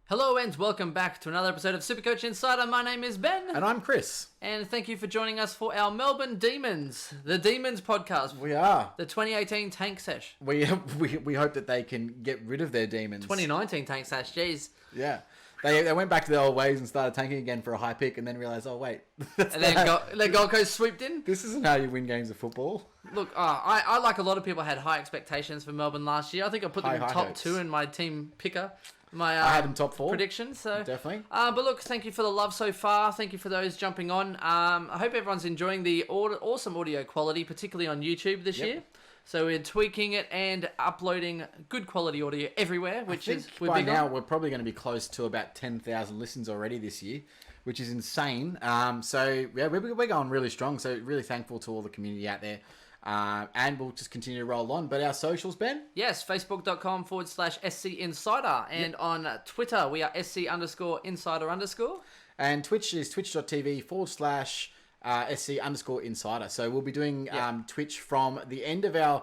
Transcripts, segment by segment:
Hello and welcome back to another episode of SuperCoach Insider. My name is Ben. And I'm Chris. And thank you for joining us for our Melbourne Demons, the Demons podcast. We are. The 2018 Tank Sesh. We hope that they can get rid of their demons. 2019 Tank Sesh, jeez. Yeah. They went back to their old ways and started tanking again for a high pick and then realised, oh wait. And then Gold Coast swooped in. This isn't how you win games of football. Look, I like a lot of people had high expectations for Melbourne last year. I think I put them in top hopes. 2 in my team picker. I had them top 4. Predictions. So definitely. But look, thank you for the love so far. Thank you for those jumping on. I hope everyone's enjoying the awesome audio quality, particularly on YouTube this year. So we're tweaking it and uploading good quality audio everywhere, we're by big now on. we're probably going to be close to about 10,000 listens already this year, which is insane. So yeah, we're going really strong. So really thankful to all the community out there. And we'll just continue to roll on. But our socials, Ben? Yes, facebook.com/SC Insider. And on Twitter, we are SC_Insider_. And Twitch is twitch.tv/SC_Insider. So we'll be doing Twitch from the end of our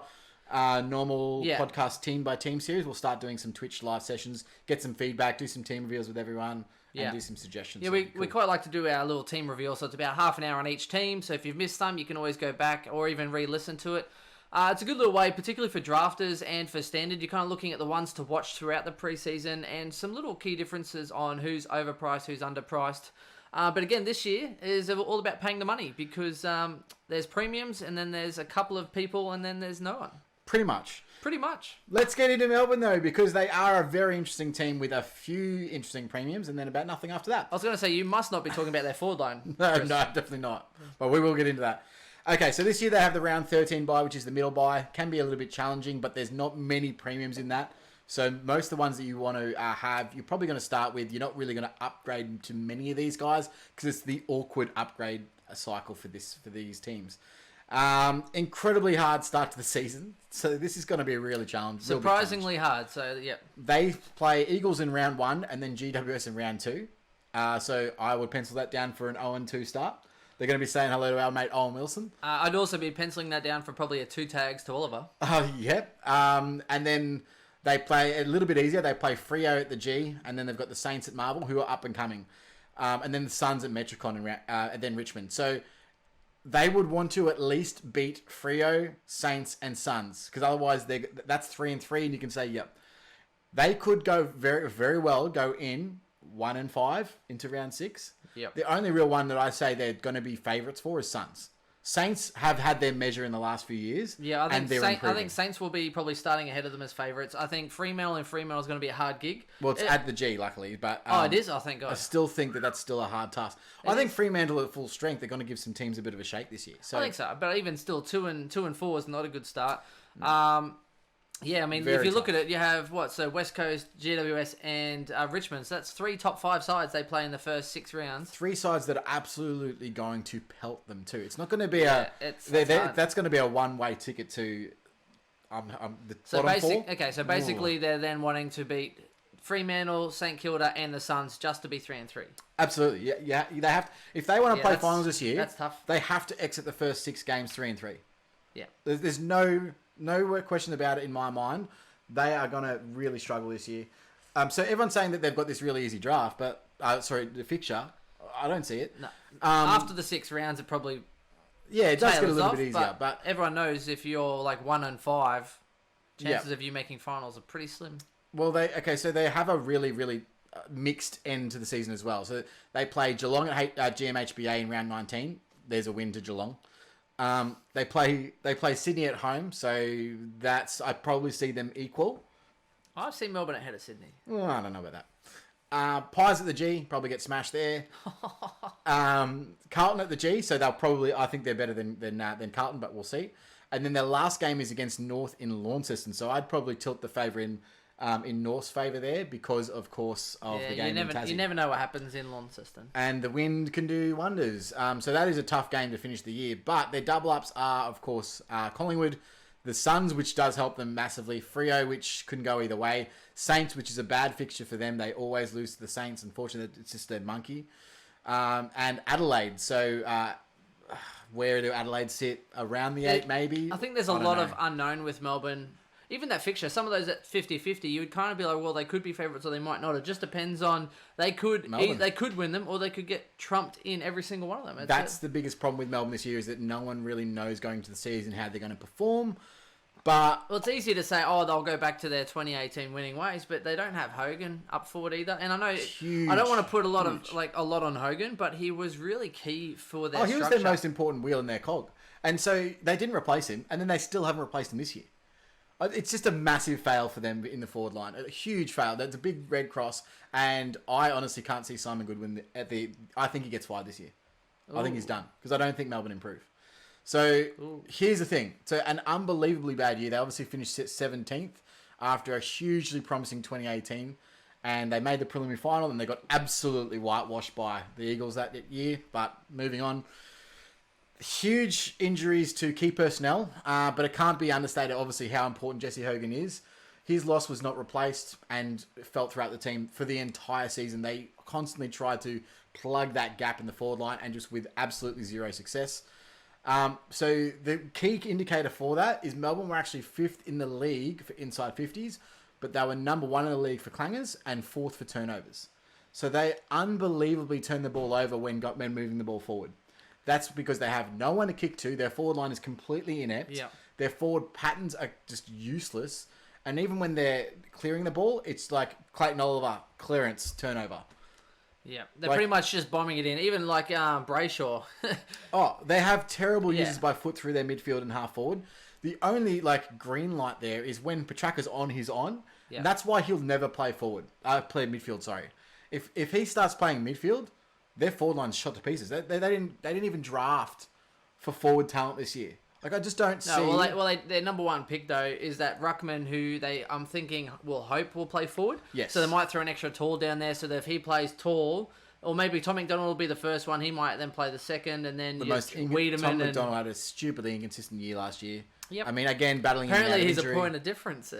normal podcast team by team series. We'll start doing some Twitch live sessions, get some feedback, do some team reveals with everyone, and do some suggestions. Yeah, we quite like to do our little team reveal, so it's about half an hour on each team. So if you've missed some, you can always go back or even re-listen to it. It's a good little way, particularly for drafters and for standard. You're kind of looking at the ones to watch throughout the preseason and some little key differences on who's overpriced, who's underpriced. But again, this year is all about paying the money because there's premiums and then there's a couple of people and then there's no one. Pretty much. Let's get into Melbourne, though, because they are a very interesting team with a few interesting premiums and then about nothing after that. I was going to say, you must not be talking about their forward line. No, definitely not. But we will get into that. Okay, so this year they have the round 13 bye, which is the middle bye. Can be a little bit challenging, but there's not many premiums in that. So most of the ones that you want to have, you're probably going to start with. You're not really going to upgrade to many of these guys because it's the awkward upgrade cycle for these teams. Incredibly hard start to the season, so this is going to be a really challenge. Surprisingly hard. So yeah, they play Eagles in round 1 and then GWS in round 2. So I would pencil that down for an 0-2 start. They're going to be saying hello to our mate Owen Wilson. I'd also be penciling that down for probably a 2 tags to Oliver. Yep. And then they play a little bit easier. They play Freo at the G, and then they've got the Saints at Marvel, who are up and coming, and then the Suns at Metricon and then Richmond. So they would want to at least beat Freo, Saints, and Suns, because otherwise that's 3-3, and you can say, yep. They could go very, very well, go in 1-5 into round 6. Yep. The only real one that I say they're going to be favourites for is Suns. Saints have had their measure in the last few years. Yeah, I think Saints will be probably starting ahead of them as favourites. I think Fremantle is going to be a hard gig. Well, it's at the G, luckily, but it is. I think. I still think that's still a hard task. I think Fremantle at full strength, they're going to give some teams a bit of a shake this year. So I think so, but even still, 2-4 is not a good start. Yeah, I mean, Very if you tough. look at it, you have So West Coast, GWS, and Richmond. So that's 3 top 5 sides they play in the first 6 rounds. 3 sides that are absolutely going to pelt them too. It's not going to be that's going to be a one-way ticket to the bottom 4. Okay, so basically they're then wanting to beat Fremantle, St Kilda, and the Suns just to be 3-3. Absolutely, yeah. They have if they want to play finals this year. That's tough. They have to exit the first 6 games 3-3. Yeah, there's no question about it in my mind. They are going to really struggle this year. So everyone's saying that they've got this really easy draft, but the fixture, I don't see it. No. After the 6 rounds, it probably it does get a little bit easier. But everyone knows if you're like 1-5, chances of you making finals are pretty slim. Well, so they have a really, really mixed end to the season as well. So they play Geelong at GMHBA in round 19. There's a win to Geelong. They play Sydney at home, so I'd probably see them equal. I've seen Melbourne ahead of Sydney. Well, I don't know about that. Pies at the G, probably get smashed there. Carlton at the G, so I think they're better than Carlton, but we'll see. And then their last game is against North in Launceston, so I'd probably tilt the favour in North's favour there because, of course, of the game in Tassie. You never know what happens in Launceston. And the wind can do wonders. So that is a tough game to finish the year. But their double-ups are, of course, Collingwood, the Suns, which does help them massively, Freo, which couldn't go either way, Saints, which is a bad fixture for them. They always lose to the Saints. Unfortunately, it's just a monkey. And Adelaide. So where do Adelaide sit? Around the 8, maybe? I think there's a lot of unknown with Melbourne. even that fixture, some of those at 50-50, you would kind of be like, well, they could be favourites or they might not. It just depends on they could win them or they could get trumped in every single one of them. That's the biggest problem with Melbourne this year is that no one really knows going to the season how they're going to perform. But well, it's easy to say, oh, they'll go back to their 2018 winning ways, but they don't have Hogan up forward either. And I know I don't want to put a lot on Hogan, but he was really key for their he was their most important wheel in their cog. And so they didn't replace him, and then they still haven't replaced him this year. It's just a massive fail for them in the forward line. A huge fail. That's a big red cross, and I honestly can't see Simon Goodwin I think he gets fired this year. Ooh. I think he's done, because I don't think Melbourne improve. So here's the thing. So an unbelievably bad year. They obviously finished 17th after a hugely promising 2018. And they made the preliminary final and they got absolutely whitewashed by the Eagles that year. But moving on. Huge injuries to key personnel. But it can't be understated, obviously, how important Jesse Hogan is. His loss was not replaced and felt throughout the team for the entire season. They constantly tried to plug that gap in the forward line and just with absolutely zero success. So the key indicator for that is Melbourne were actually 5th in the league for inside 50s, but they were number 1 in the league for clangers and 4th for turnovers. So they unbelievably turned the ball over when moving the ball forward. That's because they have no one to kick to. Their forward line is completely inept. Yeah. Their forward patterns are just useless. And even when they're clearing the ball, it's like Clayton Oliver, clearance, turnover. Yeah, they're pretty much just bombing it in. Even like Brayshaw. They have terrible uses by foot through their midfield and half forward. The only green light there is when Petraka's on, he's on. Yeah. And that's why he'll never play play midfield. Sorry, if he starts playing midfield, their forward line's shot to pieces. They didn't even draft for forward talent this year. I just don't see. Well, their number 1 pick though is that Ruckman, who I'm thinking will play forward. Yes. So they might throw an extra tall down there, so that if he plays tall, or maybe Tom McDonald will be the first one. He might then play the second, and then Wiedemann. Tom McDonald had a stupidly inconsistent year last year. Yep. I mean, again, battling. Apparently, he's injury. a point of difference.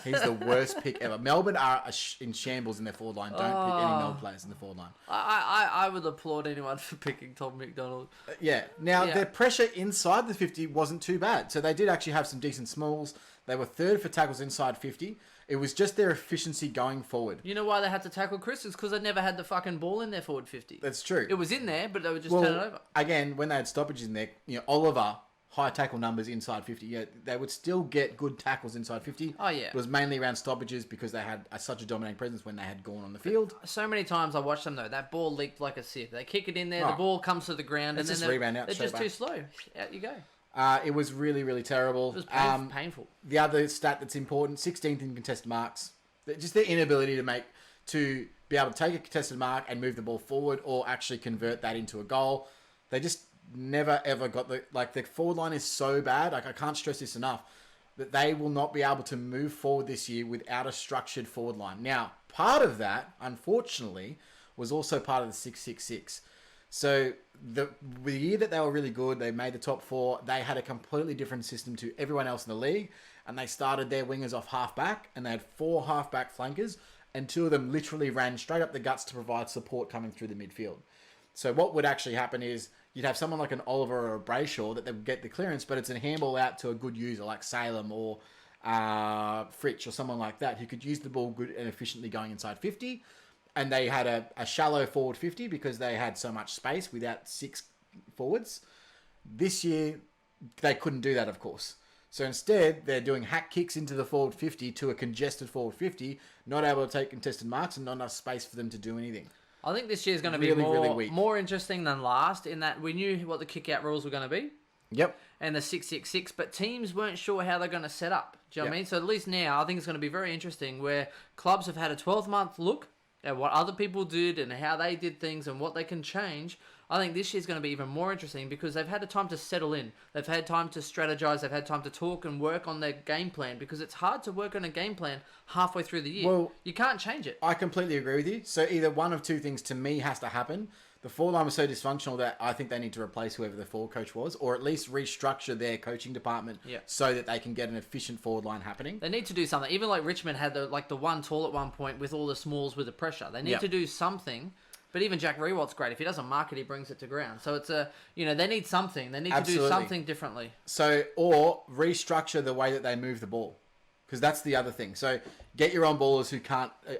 He's the worst pick ever. Melbourne are in shambles in their forward line. Don't pick any Melbourne players in the forward line. I would applaud anyone for picking Tom McDonald. Now, their pressure inside the 50 wasn't too bad. So they did actually have some decent smalls. They were 3rd for tackles inside 50. It was just their efficiency going forward. You know why they had to tackle Chris? It's because they never had the fucking ball in their forward 50. That's true. It was in there, but they would just turn it over. Again, when they had stoppages in there, Oliver... high tackle numbers inside 50. Yeah, they would still get good tackles inside 50. Oh, yeah. It was mainly around stoppages because they had such a dominating presence when they had gone on the field. So many times I watched them, though. That ball leaked like a sieve. They kick it in there, the ball comes to the ground, and then they're just too slow. Out you go. It was really, really terrible. It was painful. The other stat that's important, 16th in contested marks. Just their inability to be able to take a contested mark and move the ball forward or actually convert that into a goal. They just never ever got the forward line is so bad. I can't stress this enough that they will not be able to move forward this year without a structured forward line. Now, part of that, unfortunately, was also part of the 666. So the year that they were really good, they made the top 4. They had a completely different system to everyone else in the league, and they started their wingers off half-back, and they had 4 half-back flankers, and 2 of them literally ran straight up the guts to provide support coming through the midfield. So what would actually happen is you'd have someone like an Oliver or a Brayshaw that they would get the clearance, but it's a handball out to a good user like Salem or Fritsch or someone like that who could use the ball good and efficiently going inside 50. And they had a shallow forward 50 because they had so much space without 6 forwards. This year, they couldn't do that, of course. So instead, they're doing hack kicks into the forward 50 to a congested forward 50, not able to take contested marks and not enough space for them to do anything. I think this year's going to be more interesting than last in that we knew what the kick-out rules were going to be. Yep. And the 666, but teams weren't sure how they're going to set up. Do you know what I mean? So at least now, I think it's going to be very interesting where clubs have had a 12-month look at what other people did and how they did things and what they can change. I think this year's going to be even more interesting because they've had a time to settle in. They've had time to strategize. They've had time to talk and work on their game plan because it's hard to work on a game plan halfway through the year. Well, you can't change it. I completely agree with you. So either one of two things to me has to happen. The forward line was so dysfunctional that I think they need to replace whoever the forward coach was or at least restructure their coaching department so that they can get an efficient forward line happening. They need to do something. Even like Richmond had the one tall at one point with all the smalls with the pressure. They need to do something. But even Jack Rewalt's great. If he doesn't mark it, he brings it to ground. So it's they need something. They need to do something differently. So, or restructure the way that they move the ball. because that's the other thing. So get your on-ballers who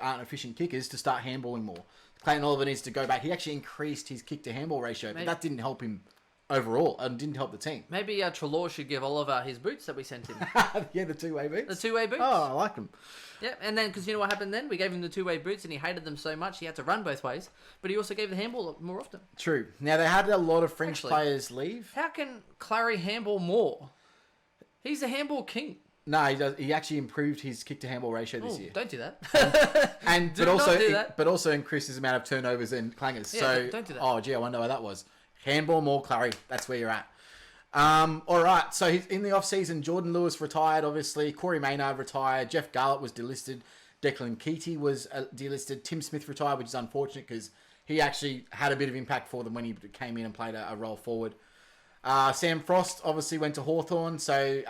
aren't efficient kickers to start handballing more. Clayton Oliver needs to go back. He actually increased his kick-to-handball ratio, but that didn't help him overall and didn't help the team. Maybe Trelaw should give Oliver his boots that we sent him. Yeah, the two-way boots. The two-way boots. Oh, I like them. Yeah, and then, because you know what happened then? We gave him the two-way boots and he hated them so much he had to run both ways, but he also gave the handball more often. True. Now, they had a lot of French players leave. How can Clary handball more? He's a handball king. No, he does. He actually improved his kick-to-handball ratio this year. Don't do that. But also increased his amount of turnovers and clangers. Yeah, so, don't do that. Oh, gee, I wonder why that was. Handball more, Clary. That's where you're at. All right, so in the off-season, Jordan Lewis retired, obviously. Corey Maynard retired. Jeff Garlett was delisted. Declan Keaty was delisted. Tim Smith retired, which is unfortunate because he actually had a bit of impact for them when he came in and played a role forward. Sam Frost obviously went to Hawthorn, so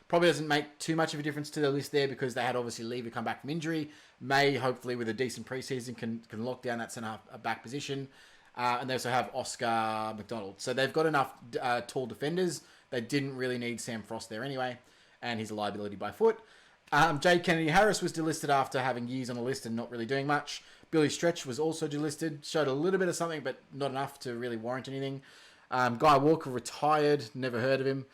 probably doesn't make too much of a difference to the list there because they had obviously Lever come back from injury. May, hopefully, with a decent preseason, can lock down that centre-back position. And they also have Oscar McDonald. So they've got enough tall defenders. They didn't really need Sam Frost there anyway. And he's a liability by foot. Jade Kennedy-Harris was delisted after having years on the list and not really doing much. Billy Stretch was also delisted. Showed a little bit of something, but not enough to really warrant anything. Guy Walker retired. Never heard of him.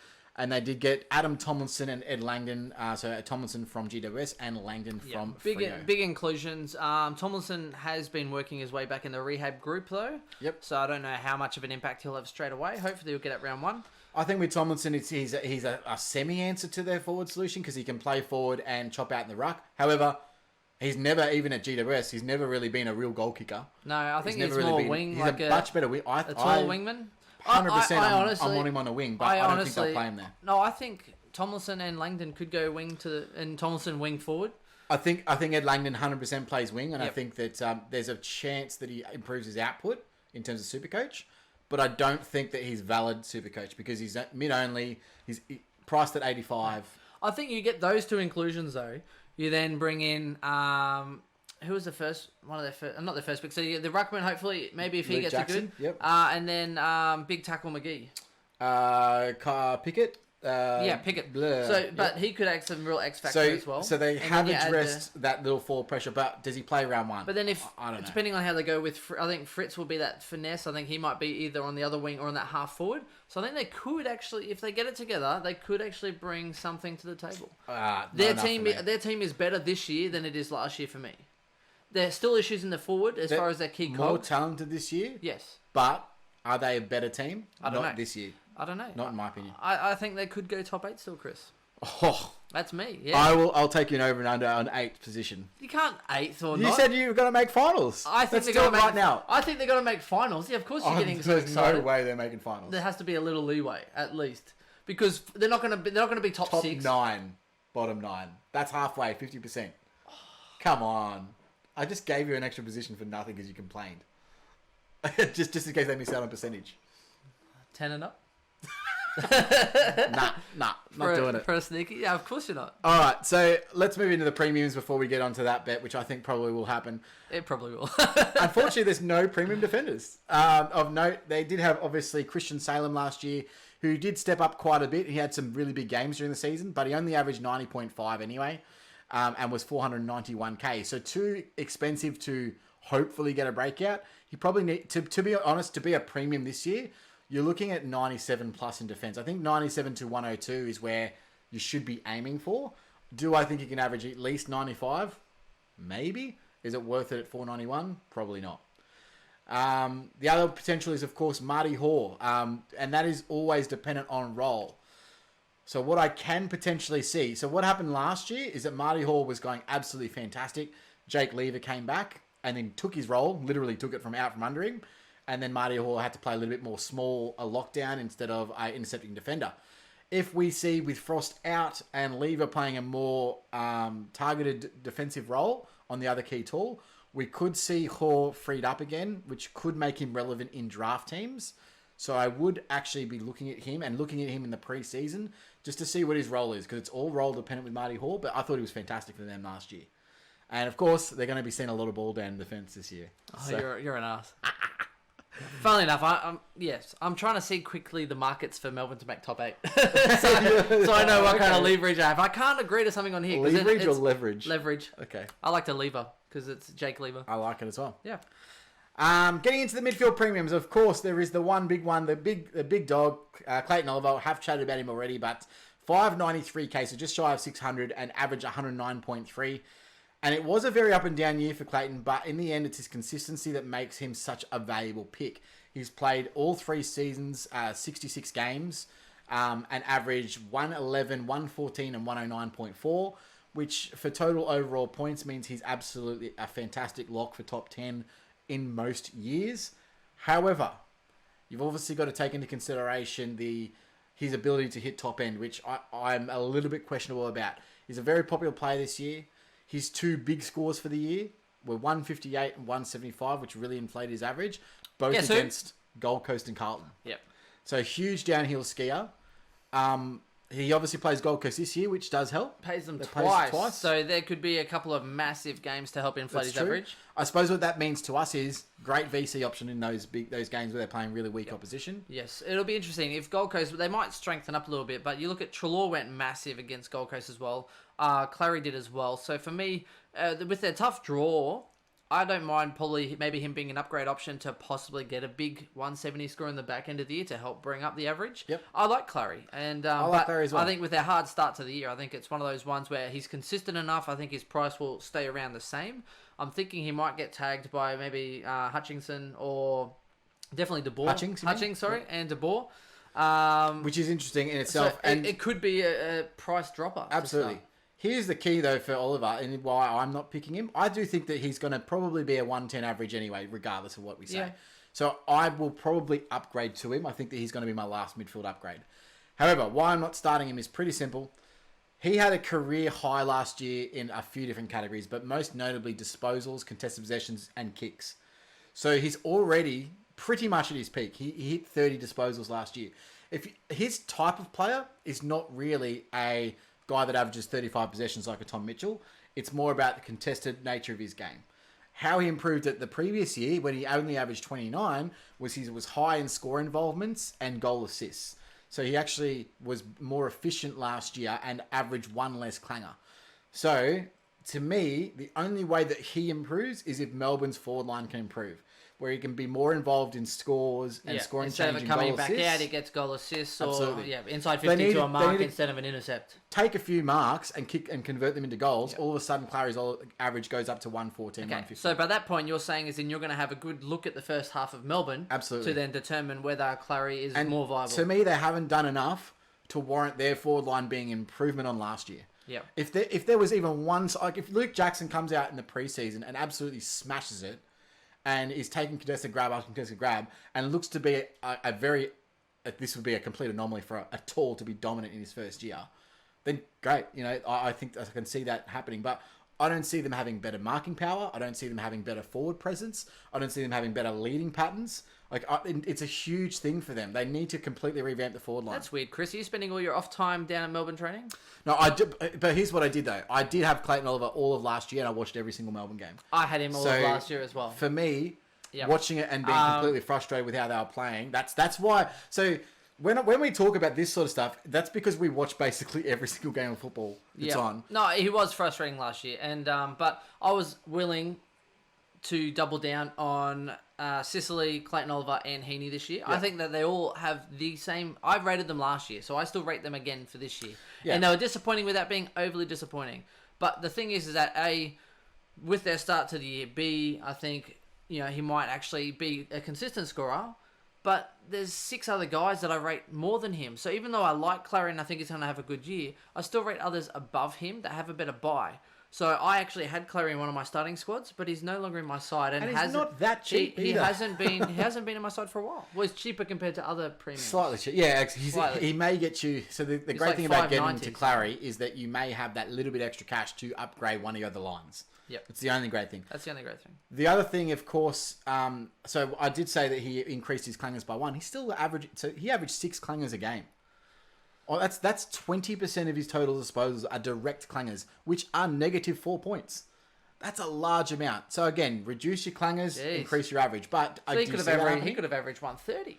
And they did get Adam Tomlinson and Ed Langdon. So Tomlinson from GWS and Langdon from Freo. Big inclusions. Tomlinson has been working his way back in the rehab group, though. Yep. So I don't know how much of an impact he'll have straight away. Hopefully he'll get at round one. I think with Tomlinson, he's a semi-answer to their forward solution because he can play forward and chop out in the ruck. However, he's never, even at GWS, he's never really been a real goal kicker. No, I think he's really more wing. He's like a much better wing. A tall wingman. 100%. I honestly, I want him on a wing, but I don't think they'll play him there. No, I think Tomlinson and Langdon could go wing and Tomlinson wing forward. I think Ed Langdon 100% plays wing, and Yep. I think that there's a chance that he improves his output in terms of Supercoach, but I don't think that he's valid Supercoach because he's mid-only. He's priced at 85. I think you get those two inclusions though. You then bring in who was the first one of their first? Not their first pick. So you get the ruckman. Hopefully, maybe if he Luke gets Jackson, a good. yep. And then big tackle McGee. Pickett. Pickett. Blur. So, but he could add some real X factor as well. So they And have then you add addressed that little forward pressure, but does he play round one? But then I don't know. Depending on how they go with, I think Fritz will be that finesse. I think he might be either on the other wing or on that half forward. So I think they could actually, if they get it together, they could actually bring something to the table. Their team is better this year than it is last year for me. There's still issues in the forward as far as their key more cogs. talented this year. Yes. But are they a better team? I don't Not know. this year. I don't know. Not in my opinion. I think they could go top 8 still, Chris. Oh, That's me. Yeah. I'll take you an over and under on 8th position. You can't 8th or You not. said you were going to make finals. I think Let's they're do going it to make right now. I think they're going to make finals. Yeah, of course you're getting so There's excited. no way they're making finals. There has to be a little leeway at least because they're not going to be top 6. 9, bottom 9. That's halfway, 50%. Come on. I just gave you an extra position for nothing because you complained. just in case they miss out on percentage. 10 and up. Nah, not doing it. For a sneaky? Yeah, of course you're not. All right, so let's move into the premiums before we get onto that bet, which I think probably will happen. It probably will. Unfortunately, there's no premium defenders. Of note, they did have, obviously, Christian Salem last year, who did step up quite a bit. He had some really big games during the season, but he only averaged 90.5 anyway, and was 491k. So too expensive to hopefully get a breakout. He probably need to be honest, to be a premium this year, you're looking at 97 plus in defense. I think 97 to 102 is where you should be aiming for. Do I think he can average at least 95? Maybe. Is it worth it at 491? Probably not. The other potential is, of course, Marty Hoare. And that is always dependent on role. So what I can potentially see... So what happened last year is that Marty Hoare was going absolutely fantastic. Jake Lever came back and then took his role, literally took it from under him. And then Marty Hoare had to play a little bit more small, a lockdown instead of an intercepting defender. If we see with Frost out and Lever playing a more targeted defensive role on the other key tool, we could see Hoare freed up again, which could make him relevant in draft teams. So I would actually be looking at him and looking at him in the preseason just to see what his role is, because it's all role dependent with Marty Hoare, but I thought he was fantastic for them last year. And of course, they're going to be seeing a lot of ball down in defense this year. Oh, so. You're an ass. Funnily enough, I'm trying to see quickly the markets for Melbourne to make top 8. so I know what kind of leverage I have. I can't agree to something on here. Leverage or leverage? Leverage. Okay. I like to lever because it's Jake Lever. I like it as well. Yeah. Getting into the midfield premiums, of course, there is the big dog, Clayton Oliver. Have chatted about him already, but 593k, so just shy of 600, and average 109.3. And it was a very up and down year for Clayton, but in the end, it's his consistency that makes him such a valuable pick. He's played all 3 seasons, 66 games, and averaged 111, 114, and 109.4, which for total overall points means he's absolutely a fantastic lock for top 10 in most years. However, you've obviously got to take into consideration his ability to hit top end, which I'm a little bit questionable about. He's a very popular player this year. His 2 big scores for the year were 158 and 175, which really inflated his average, both against Gold Coast and Carlton. Yep. So huge downhill skier. He obviously plays Gold Coast this year, which does help. Pays them twice. So there could be a couple of massive games to help inflate his average. I suppose what that means to us is great VC option in those games where they're playing really weak opposition. Yes, it'll be interesting. If Gold Coast, they might strengthen up a little bit, but you look at Treloar went massive against Gold Coast as well. Clary did as well. So for me, with their tough draw, I don't mind probably maybe him being an upgrade option to possibly get a big 170 score in the back end of the year to help bring up the average. Yep. I like Clary. And I like Clary as well. I think with their hard start to the year, I think it's one of those ones where he's consistent enough. I think his price will stay around the same. I'm thinking he might get tagged by maybe Hutchinson or definitely De Boer. And De Boer. Which is interesting in itself. So and it could be a price dropper. Absolutely. Here's the key, though, for Oliver, and why I'm not picking him. I do think that he's going to probably be a 110 average anyway, regardless of what we say. Yeah. So I will probably upgrade to him. I think that he's going to be my last midfield upgrade. However, why I'm not starting him is pretty simple. He had a career high last year in a few different categories, but most notably disposals, contested possessions, and kicks. So he's already pretty much at his peak. He hit 30 disposals last year. If his type of player is not really a guy that averages 35 possessions like a Tom Mitchell. It's more about the contested nature of his game. How he improved it the previous year, when he only averaged 29, was he was high in score involvements and goal assists. So he actually was more efficient last year and averaged 1 less clanger. So, to me, the only way that he improves is if Melbourne's forward line can improve, where he can be more involved in scores and scoring change and goal assists. Instead of coming back out, he gets goal assists or inside 50 to a mark instead of an intercept. Take a few marks and kick and convert them into goals. All of a sudden, Clary's average goes up to 114, 115. So by that point, you're saying is then you're going to have a good look at the first half of Melbourne. Absolutely. To then determine whether Clary is more viable. To me, they haven't done enough to warrant their forward line being an improvement on last year. Yeah. If there was even one, like if Luke Jackson comes out in the preseason and absolutely smashes it, and is taking contested grab after contested grab, and looks to be a very, this would be a complete anomaly for a tall to be dominant in his first year, then great. You know, I think I can see that happening, but I don't see them having better marking power. I don't see them having better forward presence. I don't see them having better leading patterns. Like, it's a huge thing for them. They need to completely revamp the forward line. That's weird, Chris. Are you spending all your off time down at Melbourne training? No, I did, but here's what I did, though. I did have Clayton Oliver all of last year, and I watched every single Melbourne game. I had him all of last year as well. For me, watching it and being completely frustrated with how they were playing, that's why. So when we talk about this sort of stuff, that's because we watch basically every single game of football that's on. No, he was frustrating last year, and but I was willing to double down on Sicily, Clayton Oliver, and Heaney this year. I think that they all have the same. I rated them last year, so I still rate them again for this year. And they were disappointing without being overly disappointing. But the thing is that A, with their start to the year, B, I think he might actually be a consistent scorer. But there's 6 other guys that I rate more than him. So even though I like Clary and I think he's going to have a good year, I still rate others above him that have a better buy. So I actually had Clary in one of my starting squads, but he's no longer in my side, and he's not that cheap either. He hasn't been in my side for a while. Well, he's cheaper compared to other premiums. Slightly cheap, yeah. He may get you. So the great thing about getting to Clary is that you may have that little bit extra cash to upgrade one of your other lines. Yep, it's the only great thing. That's the only great thing. The other thing, of course, so I did say that he increased his clangers by 1. He still averaged. So he averaged 6 clangers a game. Oh, that's 20% of his total disposals are direct clangers, which are negative 4 points. That's a large amount. So again, reduce your clangers, Jeez. increase your average. But So he could have averaged 130.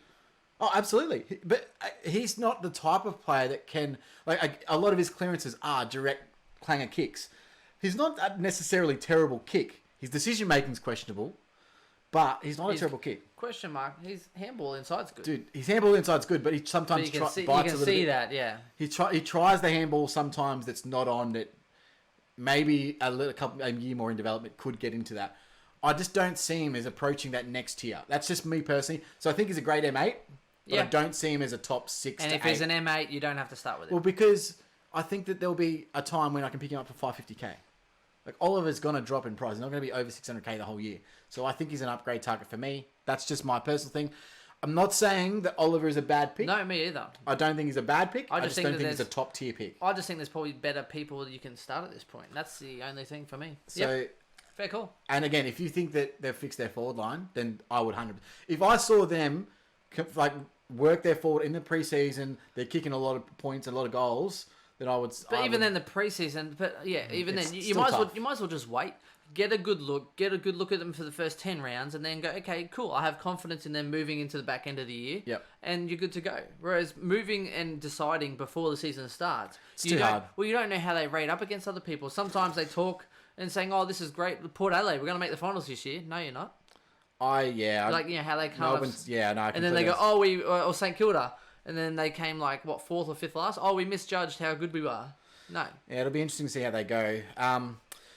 Oh, absolutely. But he's not the type of player that can... Like, a lot of his clearances are direct clanger kicks. He's not a necessarily terrible kick. His decision-making's questionable, but he's not a terrible kick. Question mark. His handball inside's good. Dude, his handball inside's good, but he sometimes bites a little bit. You can see that, yeah. He tries the handball sometimes that's not on, that maybe a year more in development could get into that. I just don't see him as approaching that next tier. That's just me personally. So I think he's a great M8. But I don't see him as a top 6 and to 8. if he's an M8, you don't have to start with him. Well, because I think that there'll be a time when I can pick him up for 550k. Like, Oliver's going to drop in price. He's not going to be over 600k the whole year. So I think he's an upgrade target for me. That's just my personal thing. I'm not saying that Oliver is a bad pick. No, me either. I don't think he's a bad pick. I just don't think he's a top tier pick. I just think there's probably better people that you can start at this point. That's the only thing for me. So, fair call. And again, if you think that they've fixed their forward line, then I would 100%. If I saw them work their forward in the preseason, they're kicking a lot of points, a lot of goals, then I would. But even then, the preseason. But yeah, even then, you might as well just wait. Get a good look at them for the first 10 rounds, and then go, okay, cool. I have confidence in them moving into the back end of the year. Yep. And you're good to go. Whereas moving and deciding before the season starts, it's too hard. Well, you don't know how they rate up against other people. Sometimes they talk and saying, "Oh, this is great, Port Adelaide. We're going to make the finals this year." No, you're not. How they come. And then they go, or St Kilda, and then they came 4th or 5th last. Oh, we misjudged how good we were. No. Yeah, it'll be interesting to see how they go.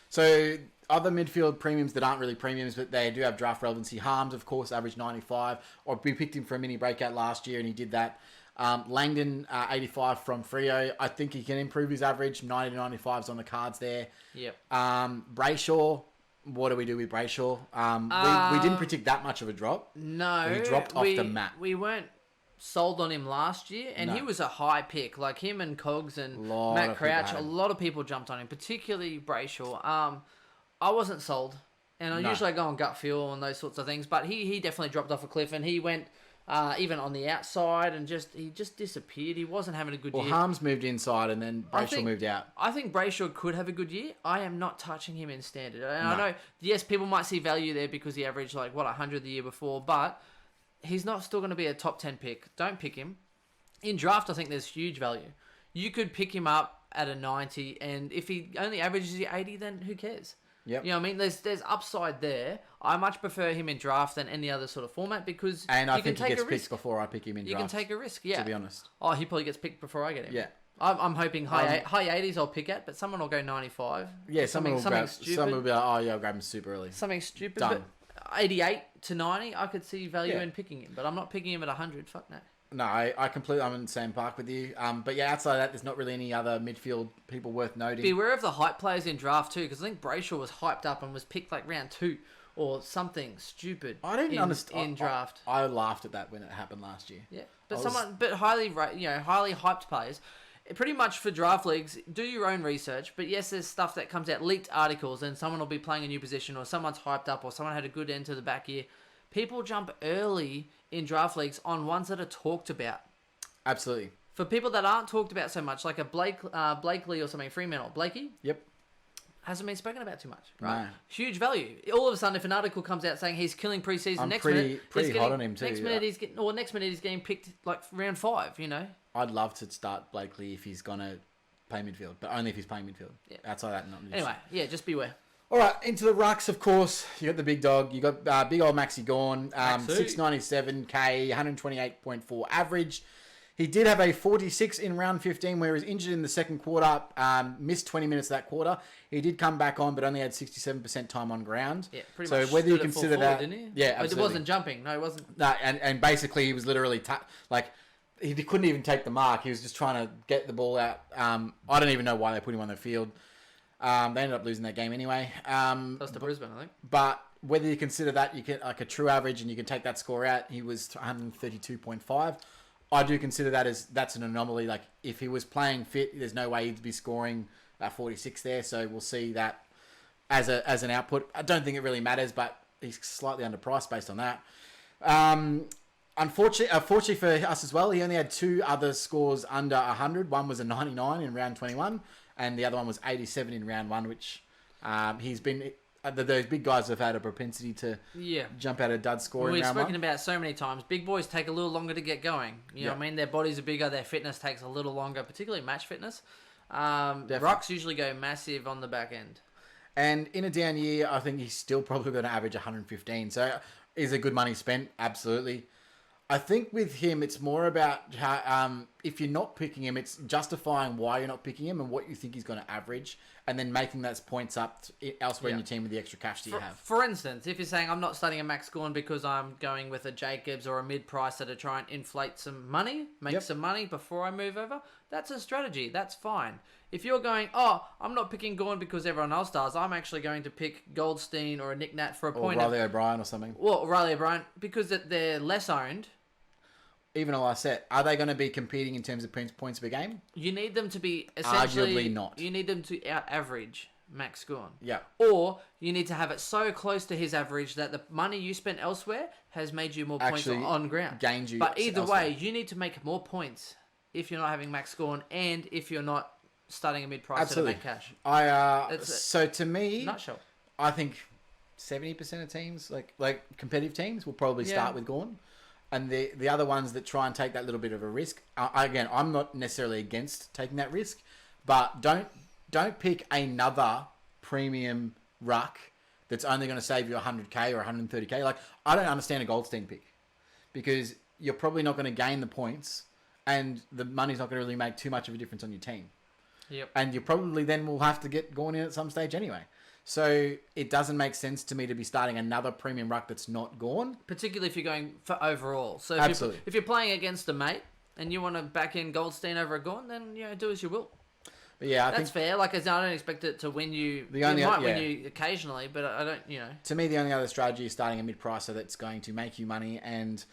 So other midfield premiums that aren't really premiums, but they do have draft relevancy. Harms, of course, averaged 95. We picked him for a mini breakout last year, and he did that. Langdon, 85 from Freo. I think he can improve his average. 90 to 95's on the cards there. Yep. Brayshaw. What do we do with Brayshaw? We didn't predict that much of a drop. No. He dropped off the map. We weren't sold on him last year, and he was a high pick. Like him and Cogs and Matt Crouch, a lot of people jumped on him, particularly Brayshaw. I wasn't sold, and I usually go on gut feel and those sorts of things, but he definitely dropped off a cliff, and he went even on the outside, and he just disappeared. He wasn't having a good year. Well, Harms moved inside, and then Brayshaw moved out. I think Brayshaw could have a good year. I am not touching him in standard. And I know, yes, people might see value there because he averaged 100 the year before, but he's not still going to be a top 10 pick. Don't pick him. In draft, I think there's huge value. You could pick him up at a 90, and if he only averages you 80, then who cares? Yep. You know what I mean? There's upside there. I much prefer him in draft than any other sort of format because I think he gets picked before I pick him in draft. You can take a risk, yeah. To be honest. Oh, he probably gets picked before I get him. Yeah. I'm hoping high 80s I'll pick at, but someone will go 95. Yeah, someone will grab. Stupid. Someone will be like, oh yeah, I'll grab him super early. Something stupid. Done. But 88 to 90, I could see value in picking him, but I'm not picking him at 100. Fuck no. No, I'm in the same park with you. But yeah, outside of that, there's not really any other midfield people worth noting. Beware of the hype players in draft too, because I think Brayshaw was hyped up and was picked round 2 or something stupid. I didn't understand in draft. I laughed at that when it happened last year. Yeah, but highly hyped players. Pretty much for draft leagues, do your own research. But yes, there's stuff that comes out, leaked articles, and someone will be playing a new position, or someone's hyped up, or someone had a good end to the back year. People jump early in draft leagues on ones that are talked about. Absolutely. For people that aren't talked about so much, like a Blakely or something, Fremantle. Blakey? Yep. Hasn't been spoken about too much, right? No. Huge value. All of a sudden, if an article comes out saying he's killing preseason, I'm next pretty minute hot on him too. Next minute he's getting picked round 5. You know. I'd love to start Blakely if he's gonna play midfield, but only if he's playing midfield. Yeah. Outside that, not. Anyway, yeah, just beware. All right, into the rucks, of course. You got the big dog. You got big old Maxi Gorn, 697k, 128.4 average. He did have a 46 in round 15 where he was injured in the second quarter, missed 20 minutes that quarter. He did come back on, but only had 67% time on ground. Yeah, pretty much. So whether you consider that, didn't he? Yeah, absolutely. It wasn't jumping. No, it wasn't. No, and basically he was literally he couldn't even take the mark. He was just trying to get the ball out. I don't even know why they put him on the field. They ended up losing that game anyway. That's to Brisbane, I think. But whether you consider that you can a true average and you can take that score out, he was 132.5. I do consider that's an anomaly. Like if he was playing fit, there's no way he'd be scoring that 46 there. So we'll see that as an output. I don't think it really matters, but he's slightly underpriced based on that. Unfortunately for us as well, he only had 2 other scores under 100. One was a 99 in round 21, and the other one was 87 in round 1, which he's been those big guys have had a propensity to jump out of dud scoring. We've spoken about so many times. Big boys take a little longer to get going. You know what I mean? Their bodies are bigger. Their fitness takes a little longer, particularly match fitness. Rucks usually go massive on the back end. And in a down year, I think he's still probably going to average 115. So is a good money spent? Absolutely. I think with him, it's more about how, if you're not picking him, it's justifying why you're not picking him and what you think he's going to average, and then making those points up elsewhere in your team with the extra cash that you have. For instance, if you're saying, I'm not starting a Max Gawn because I'm going with a Jacobs or a mid-pricer to try and inflate some money, make some money before I move over, that's a strategy. That's fine. If you're going, I'm not picking Gawn because everyone else does, I'm actually going to pick Goldstein or a Nick Nat for a point. Or Riley O'Brien or something. Well, Riley O'Brien, because they're less owned. Even though I said, are they going to be competing in terms of points per game? You need them to be essentially... Arguably not. You need them to out-average Max Gawn. Yeah. Or you need to have it so close to his average that the money you spent elsewhere has made you more points on ground. Gained you But either elsewhere. way, you need to make more points if you're not having Max Gawn and if you're not starting a mid-price to make cash. So to me, nutshell. I think 70% of teams, like competitive teams, will probably start with Gawn. And the other ones that try and take that little bit of a risk, again, I'm not necessarily against taking that risk, but don't pick another premium ruck that's only going to save you 100k or 130k. Like, I don't understand a Goldstein pick because you're probably not going to gain the points and the money's not going to really make too much of a difference on your team. Yep. And you probably then will have to get Gawn in at some stage anyway. So it doesn't make sense to me to be starting another premium ruck that's not Gawn. Particularly if you're going for overall. So if you're playing against a mate and you want to back in Goldstein over a Gawn, then do as you will. But yeah, that's fair. Like, I don't expect it to win you. It might win you occasionally, but I don't, To me, the only other strategy is starting a mid-pricer that's going to make you money and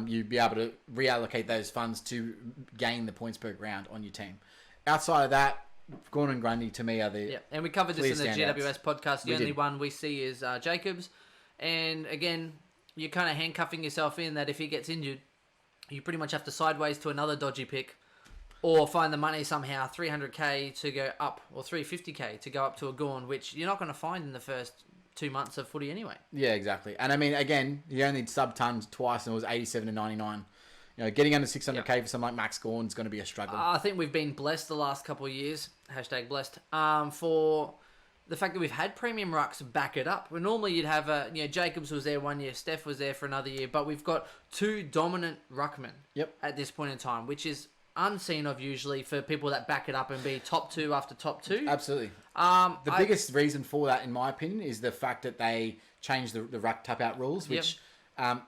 you'd be able to reallocate those funds to gain the points per round on your team. Outside of that, Gawn and Grundy to me are the and we covered this in the GWS podcast. The only one we see is Jacobs, and again, you're kind of handcuffing yourself in that if he gets injured, you pretty much have to sideways to another dodgy pick, or find the money somehow 300k to go up or 350k to go up to a Gawn, which you're not going to find in the first 2 months of footy anyway. Yeah, exactly. And I mean, again, he only sub-tons twice, and it was 87 to 99. Getting under 600k for someone like Max Gawn is going to be a struggle. I think we've been blessed the last couple of years, #blessed, for the fact that we've had premium rucks back it up. Where normally you'd have Jacobs was there 1 year, Steph was there for another year, but we've got two dominant ruckmen at this point in time, which is unseen of usually for people that back it up and be top two after top two. Absolutely. The biggest reason for that, in my opinion, is the fact that they changed the ruck tap-out rules, which...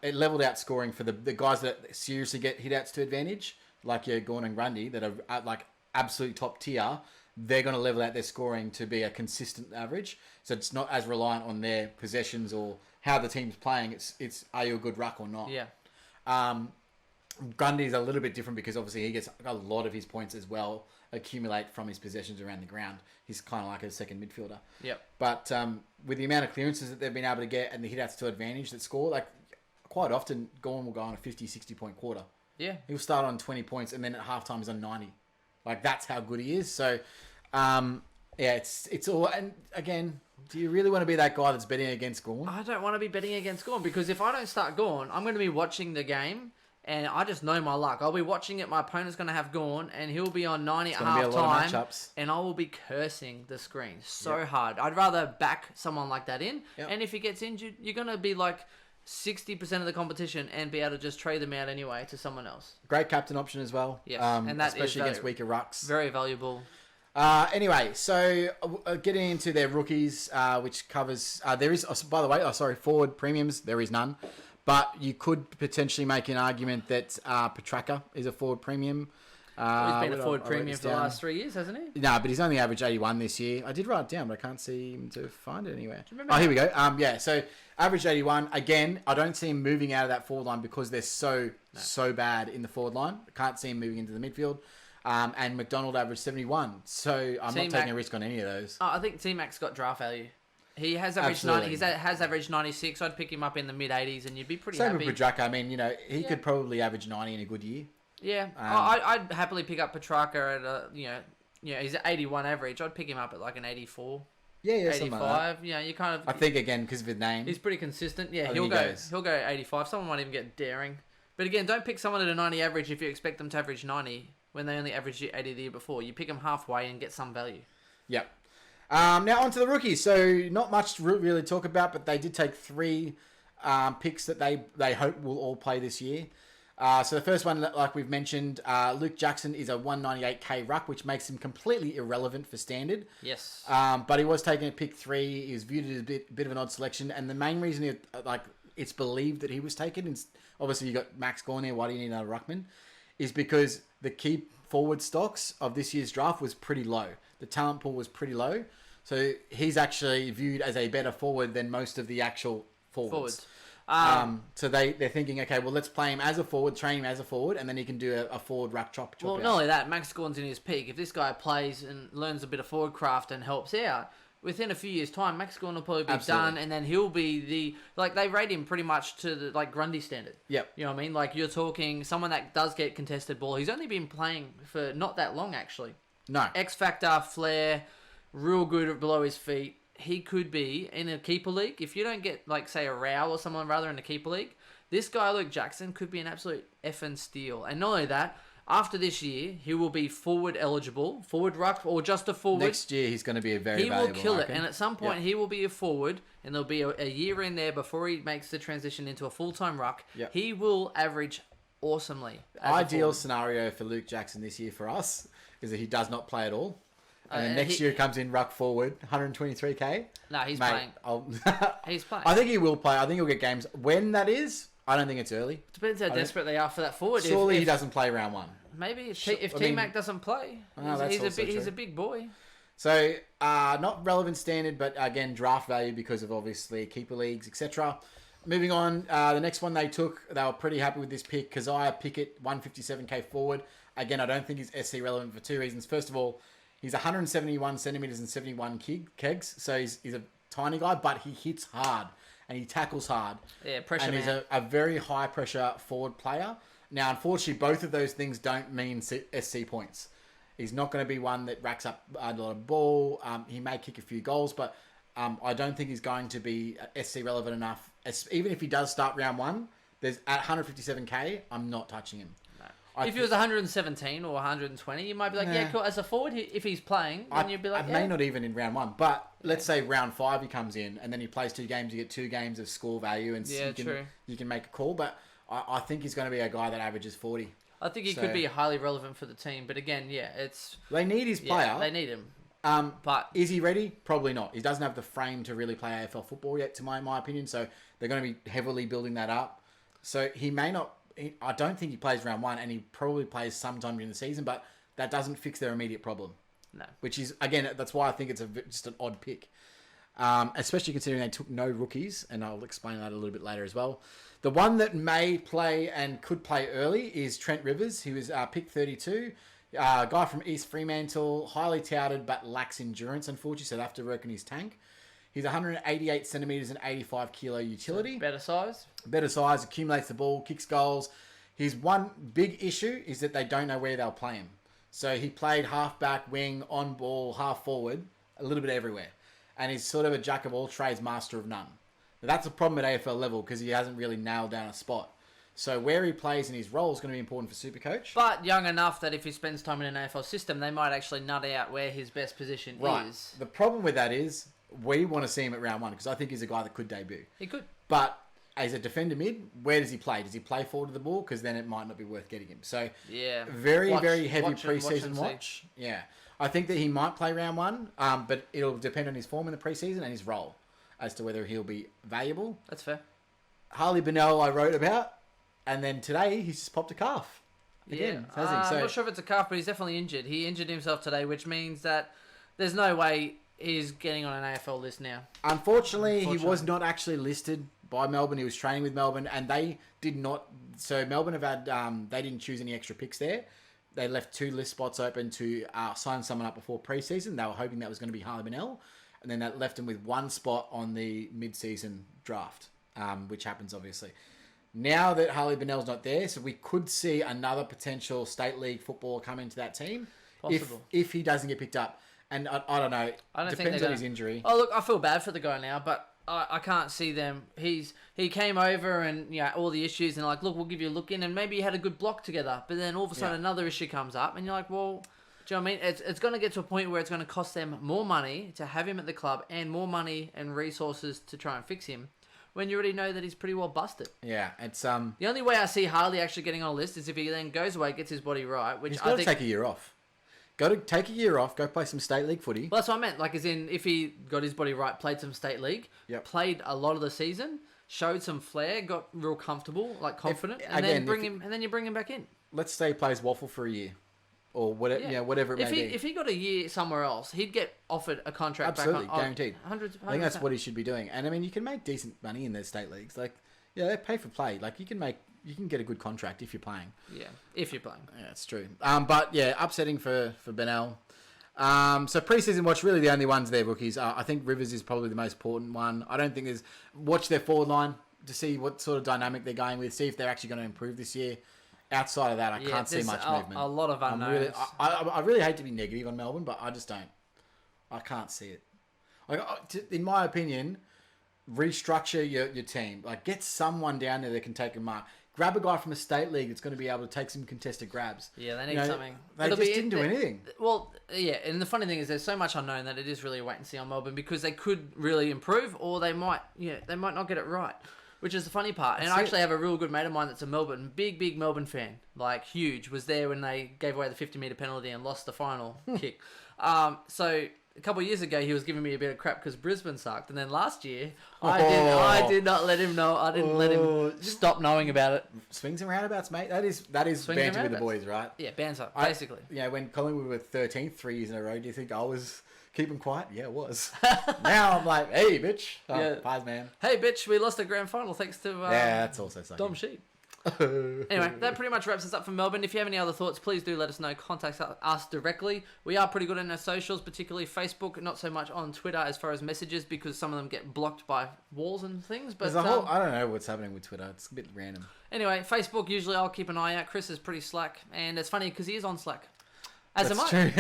it leveled out scoring for the guys that seriously get hit-outs to advantage, like your Gawn and Grundy, that are at like absolute top tier. They're going to level out their scoring to be a consistent average. So it's not as reliant on their possessions or how the team's playing. It's are you a good ruck or not? Yeah. Grundy's a little bit different because obviously he gets a lot of his points as well accumulate from his possessions around the ground. He's kind of like a second midfielder. Yep. But with the amount of clearances that they've been able to get and the hit-outs to advantage that score, like... Quite often, Gawn will go on a 50, 60-point quarter. Yeah. He'll start on 20 points, and then at halftime he's on 90. Like, that's how good he is. So, it's all... And, again, do you really want to be that guy that's betting against Gawn? I don't want to be betting against Gawn, because if I don't start Gawn, I'm going to be watching the game, and I just know my luck. I'll be watching it, my opponent's going to have Gawn, and he'll be on 90 at halftime, and I will be cursing the screen so hard. I'd rather back someone like that in, and if he gets injured, you're going to be like... 60% of the competition and be able to just trade them out anyway to someone else. Great captain option as well. Yes, and that especially against weaker rucks. Very valuable. Anyway, so getting into their rookies, which covers... there is, by the way, forward premiums, there is none. But you could potentially make an argument that Petrarca is a forward premium. He's been a forward premium for the last 3 years, hasn't he? No, but he's only averaged 81 this year. I did write it down, but I can't see him to find it anywhere. Here we go. So average 81. Again, I don't see him moving out of that forward line because they're so bad in the forward line. I can't see him moving into the midfield. And McDonald averaged 71. So I'm not taking a risk on any of those. I think T-Mac's got draft value. He has averaged 90. He has averaged 96. I'd pick him up in the mid-80s, and you'd be pretty happy. Same with Petrarca. I mean, he could probably average 90 in a good year. Yeah, I'd happily pick up Petrarca at he's at 81 average. I'd pick him up at like an 84. Yeah, something like that. 85. You know, you kind of. I think again because of his name. He's pretty consistent. Yeah, I he'll think he goes. He'll go 85. Someone might even get daring. But again, don't pick someone at a 90 average if you expect them to average 90 when they only averaged 80 the year before. You pick them halfway and get some value. Yep. Now on to the rookies. So not much to really talk about, but they did take 3 picks that they hope will all play this year. So the first one, like we've mentioned, Luke Jackson is a 198k ruck, which makes him completely irrelevant for standard. Yes. But he was taken at pick 3. He was viewed as a bit of an odd selection, and the main reason it's believed that he was taken, obviously you got Max Gawn there, why do you need another ruckman, is because the key forward stocks of this year's draft was pretty low. The talent pool was pretty low. So he's actually viewed as a better forward than most of the actual forwards. So they're thinking, okay, well, let's play him as a forward, train him as a forward, and then he can do a forward ruck chop Well, out. not only that, Max Gawn's in his peak. If this guy plays and learns a bit of forward craft and helps out, within a few years' time, Max Gawn will probably be done, and then he'll be they rate him pretty much to the Grundy standard. Yep. You know what I mean? Like, you're talking someone that does get contested ball. He's only been playing for not that long, actually. No. X Factor, flair, real good below his feet. He could be in a keeper league. If you don't get, like, say, a Rao or someone rather in a keeper league, this guy, Luke Jackson, could be an absolute effing steal. And not only that, after this year, he will be forward eligible, forward ruck, or just a forward. Next year, he's going to be a very valuable. He will kill it. And at some point, he will be a forward, and there'll be a year in there before he makes the transition into a full-time ruck. Yep. He will average awesomely. Ideal scenario for Luke Jackson this year for us is that he does not play at all. And then next year comes in ruck forward, 123k. No, he's playing. He's playing. I think he will play. I think he'll get games. When that is, I don't think it's early. Depends how desperate they are for that forward. Surely he doesn't play round 1. Maybe if T-Mac doesn't play, he's a big boy. So, not relevant standard, but again, draft value because of obviously keeper leagues, etc. Moving on, the next one they took, they were pretty happy with this pick. Keziah Pickett, 157k forward. Again, I don't think he's SC relevant for 2 reasons. First of all, he's 171 centimeters and 71 kegs, so he's a tiny guy, but he hits hard and he tackles hard. Yeah, pressure and man. he's a very high pressure forward player. Now, unfortunately, both of those things don't mean SC points. He's not going to be one that racks up a lot of ball. He may kick a few goals, but I don't think he's going to be SC relevant enough. Even if he does start round 1, there's at 157k, I'm not touching him. If he was 117 or 120, you might be like, yeah, cool. As a forward, if he's playing, then you'd be like, may not even in round 1, but let's say round 5 he comes in and then he plays 2 games, you get 2 games of score value, and you can make a call. But I think he's going to be a guy that averages 40. I think he could be highly relevant for the team, but again, they need his player. They need him. But is he ready? Probably not. He doesn't have the frame to really play AFL football yet, to my opinion. So they're going to be heavily building that up. So he may not. I don't think he plays round 1, and he probably plays sometime during the season. But that doesn't fix their immediate problem. No. Which is, again, that's why I think it's just an odd pick, especially considering they took no rookies, and I'll explain that a little bit later as well. The one that may play and could play early is Trent Rivers. He was pick 32. Guy from East Fremantle, highly touted but lacks endurance, unfortunately, so they have to work on his tank. He's 188 centimetres and 85 kilo utility. Better size? Better size, accumulates the ball, kicks goals. His one big issue is that they don't know where they'll play him. So he played half-back, wing, on ball, half-forward, a little bit everywhere. And he's sort of a jack of all trades, master of none. Now, that's a problem at AFL level because he hasn't really nailed down a spot. So where he plays in his role is going to be important for SuperCoach. But young enough that if he spends time in an AFL system, they might actually nut out where his best position is. The problem with that is we want to see him at round 1 because I think he's a guy that could debut. He could. But as a defender mid, where does he play? Does he play forward to the ball? Because then it might not be worth getting him. So very heavy preseason watch. Yeah. I think that he might play round 1, but it'll depend on his form in the preseason and his role as to whether he'll be valuable. That's fair. Harley Bennell I wrote about, and then today he's just popped a calf. Again, has he? So, I'm not sure if it's a calf, but he's definitely injured. He injured himself today, which means that there's no way he's getting on an AFL list now. Unfortunately, he was not actually listed by Melbourne. He was training with Melbourne, and they did not. So Melbourne have had. They didn't choose any extra picks there. They left 2 list spots open to sign someone up before preseason. They were hoping that was going to be Harley Bennell, and then that left him with 1 spot on the mid-season draft, which happens obviously. Now that Harley Bennell's not there, so we could see another potential state league footballer come into that team. Possible. If he doesn't get picked up. And I don't know. I don't think Depends they're on his injury. Oh, look, I feel bad for the guy now, but I can't see them. He came over and all the issues and like, look, we'll give you a look in, and maybe you had a good block together, but then all of a sudden another issue comes up, and you're like, well, do you know what I mean? It's going to get to a point where it's going to cost them more money to have him at the club and more money and resources to try and fix him, when you already know that he's pretty well busted. Yeah, it's The only way I see Harley actually getting on a list is if he then goes away, gets his body right, which he's I got to think take a year off. Got to take a year off. Go play some state league footy. Well, that's what I meant. Like, as in, if he got his body right, played some state league, played a lot of the season, showed some flair, got real comfortable, like confident, and then you bring him back in. Let's say he plays Waffle for a year, or whatever, whatever it may be. If he got a year somewhere else, he'd get offered a contract. Absolutely, back on, guaranteed. 100%. I think that's what he should be doing. And I mean, you can make decent money in their state leagues. Like, they pay for play. Like, you can get a good contract if you're playing. Yeah, if you're playing. Yeah, it's true. But yeah, upsetting for Benell. So preseason watch, really the only ones there, rookies. I think Rivers is probably the most important one. I don't think there's... Watch their forward line to see what sort of dynamic they're going with. See if they're actually going to improve this year. Outside of that, I can't see much movement. A lot of unknowns. I really hate to be negative on Melbourne, but I just don't. I can't see it. Like, in my opinion, restructure your team. Like, get someone down there that can take a mark. Grab a guy from a state league that's going to be able to take some contested grabs. Yeah, they need something. They just didn't do anything. Well, yeah, and the funny thing is there's so much unknown that it is really a wait and see on Melbourne, because they could really improve or they might not get it right, which is the funny part. And I actually have a real good mate of mine that's a big Melbourne fan, like huge, was there when they gave away the 50-metre penalty and lost the final kick. So... A couple of years ago, he was giving me a bit of crap because Brisbane sucked, and then last year, I did not let him know. I didn't let him stop knowing about it. Swings and roundabouts, mate. That is banter with the boys, right? Yeah, banter, basically. When Collingwood were 13th 3 years in a row, do you think I was keeping quiet? Yeah, it was. Now I'm like, hey, bitch. Pies, man. Hey, bitch, we lost a grand final thanks to that's also sucking. Dom Sheep. Anyway, that pretty much wraps us up for Melbourne. If you have any other thoughts, please do let us know. Contact us directly. We are pretty good in our socials, particularly Facebook, not so much on Twitter as far as messages, because some of them get blocked by walls and things. But I don't know what's happening with Twitter. It's a bit random. Anyway, Facebook, usually I'll keep an eye out. Chris is pretty slack, and it's funny because he is on Slack. That's true.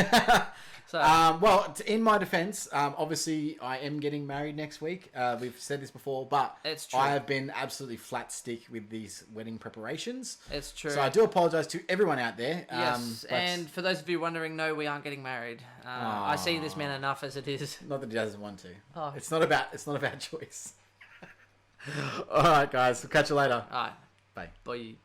So, well, in my defense, obviously I am getting married next week. We've said this before, but it's true. I have been absolutely flat stick with these wedding preparations. It's true. So I do apologise to everyone out there. Yes, and for those of you wondering, no, we aren't getting married. I see this man enough as it is. Not that he doesn't want to. Oh. It's not about choice. All right, guys. We'll catch you later. All right. Bye. Bye.